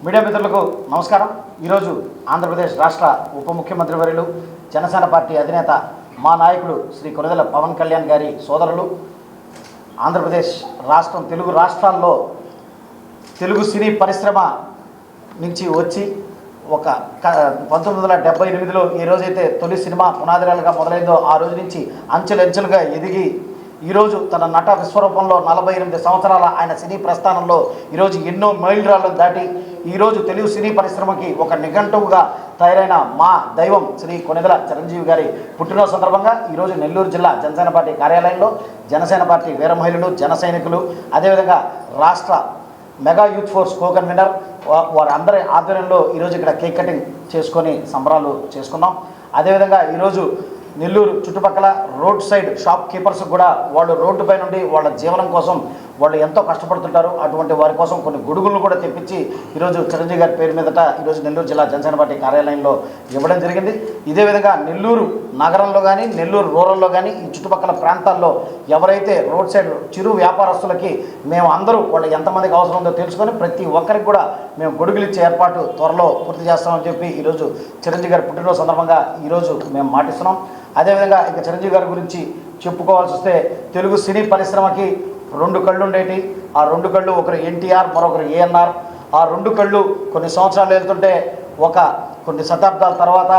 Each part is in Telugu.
మీడియా మిత్రులకు నమస్కారం। ఈరోజు ఆంధ్రప్రదేశ్ రాష్ట్ర ఉప ముఖ్యమంత్రి వర్యులు జనసేన పార్టీ అధినేత మా నాయకుడు శ్రీ కొణిదెల పవన్ కళ్యాణ్ గారి సోదరులు ఆంధ్రప్రదేశ్ రాష్ట్రం తెలుగు రాష్ట్రాల్లో తెలుగు సినీ పరిశ్రమ నుంచి వచ్చి ఒక 1978లో ఏ రోజైతే తొలి సినిమా పునాదిరాలుగా మొదలైందో ఆ రోజు నుంచి అంచెలంచెలుగా ఎదిగి ఈరోజు తన నట విశ్వరూపంలో 48 సంవత్సరాల ఆయన సినీ ప్రస్థానంలో ఈరోజు ఎన్నో మైలురాళ్లను దాటి ఈరోజు తెలుగు సినీ పరిశ్రమకి ఒక నిఘంటువుగా తయారైన మా దైవం శ్రీ కొణిదెల చిరంజీవి గారి పుట్టినరోజు సందర్భంగా ఈరోజు నెల్లూరు జిల్లా జనసేన పార్టీ కార్యాలయంలో జనసేన పార్టీ వీర మహిళలు జన సైనికులు అదేవిధంగా రాష్ట్ర mega youth force co convener వారందరి ఆధ్వర్యంలో ఈరోజు ఇక్కడ కేక్ కటింగ్ చేసుకొని సంబరాలు చేసుకున్నాం। అదేవిధంగా ఈరోజు నెల్లూరు చుట్టుపక్కల రోడ్ సైడ్ షాప్ కీపర్స్ కూడా వాళ్ళు రోడ్డుపై నుండి వాళ్ళ జీవనం కోసం వాళ్ళు ఎంతో కష్టపడుతుంటారు। అటువంటి వారి కోసం కొన్ని గొడుగులను కూడా తెప్పించి ఈరోజు చిరంజీవి గారి పేరు మీదట ఈరోజు నెల్లూరు జిల్లా జనసేన పార్టీ కార్యాలయంలో ఇవ్వడం జరిగింది। ఇదే విధంగా నెల్లూరు నగరంలో కానీ నెల్లూరు రూరల్లో కానీ ఈ చుట్టుపక్కల ప్రాంతాల్లో ఎవరైతే రోడ్ సైడ్ చిరు వ్యాపారస్తులకి మేము అందరూ వాళ్ళు ఎంతమందికి అవసరం ఉందో తెలుసుకొని ప్రతి ఒక్కరికి కూడా మేము గొడుగులు ఇచ్చే ఏర్పాటు త్వరలో పూర్తి చేస్తామని చెప్పి ఈరోజు చిరంజీవి గారి పుట్టినరోజు సందర్భంగా ఈరోజు మేము మాటిస్తున్నాం। అదేవిధంగా ఇక చిరంజీవి గారి గురించి చెప్పుకోవాల్సి వస్తే తెలుగు సినీ పరిశ్రమకి 2 కళ్ళు ఉండేటి। ఆ 2 కళ్ళు ఒకరు ఎన్టీఆర్ మరొకరు ఏఎన్ఆర్। ఆ 2 కళ్ళు కొన్ని సంవత్సరాలు వెళ్తుంటే కొన్ని శతాబ్దాల తర్వాత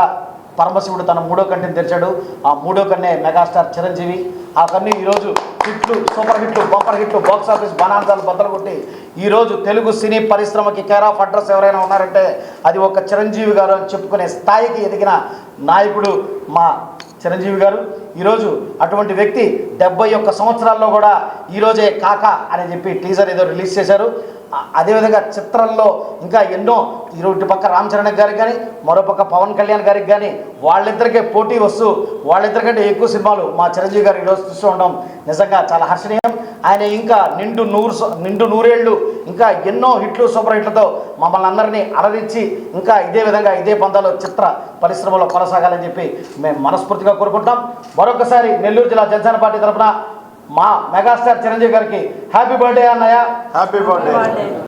పరమశివుడు తన 3వ కంటిని తెరిచాడు। ఆ 3వ కన్నే మెగాస్టార్ చిరంజీవి। ఆ కన్ను ఈరోజు హిట్లు సూపర్ హిట్లు బంపర్ హిట్లు బాక్స్ ఆఫీస్ బనాంతాలు బద్దలు కొట్టి ఈరోజు తెలుగు సినీ పరిశ్రమకి కేర్ ఆఫ్ అడ్రస్ ఎవరైనా ఉన్నారంటే అది ఒక చిరంజీవి గారు అని చెప్పుకునే స్థాయికి ఎదిగిన నాయకుడు మా చిరంజీవి గారు। ఈరోజు అటువంటి వ్యక్తి 71 సంవత్సరాల్లో కూడా ఈరోజే కాక అని చెప్పి టీజర్ ఏదో రిలీజ్ చేశారు। అదేవిధంగా చిత్రంలో ఇంకా ఎన్నో ఇటు పక్క రామ్ చరణ్ గారికి కానీ మరోపక్క పవన్ కళ్యాణ్ గారికి కానీ వాళ్ళిద్దరికే పోటీ వస్తూ వాళ్ళిద్దరికంటే ఎక్కువ సినిమాలు మా చిరంజీవి గారు ఈరోజు చూస్తూ ఉండడం నిజంగా చాలా హర్షణీయం। ఆయన ఇంకా నిండు నూరేళ్ళు ఇంకా ఎన్నో హిట్లు సూపర్ హిట్లతో మమ్మల్ని అందరినీ అలరించి ఇంకా ఇదే విధంగా ఇదే పందాలో చిత్ర పరిశ్రమలో కొనసాగాలని చెప్పి మేము మనస్ఫూర్తిగా కోరుకుంటాం। మరొకసారి నెల్లూరు జిల్లా జనసేన పార్టీ తరఫున మా మెగాస్టార్ చిరంజీవి గారికి హ్యాపీ బర్త్డే అన్నయ్య, హ్యాపీ బర్త్డే।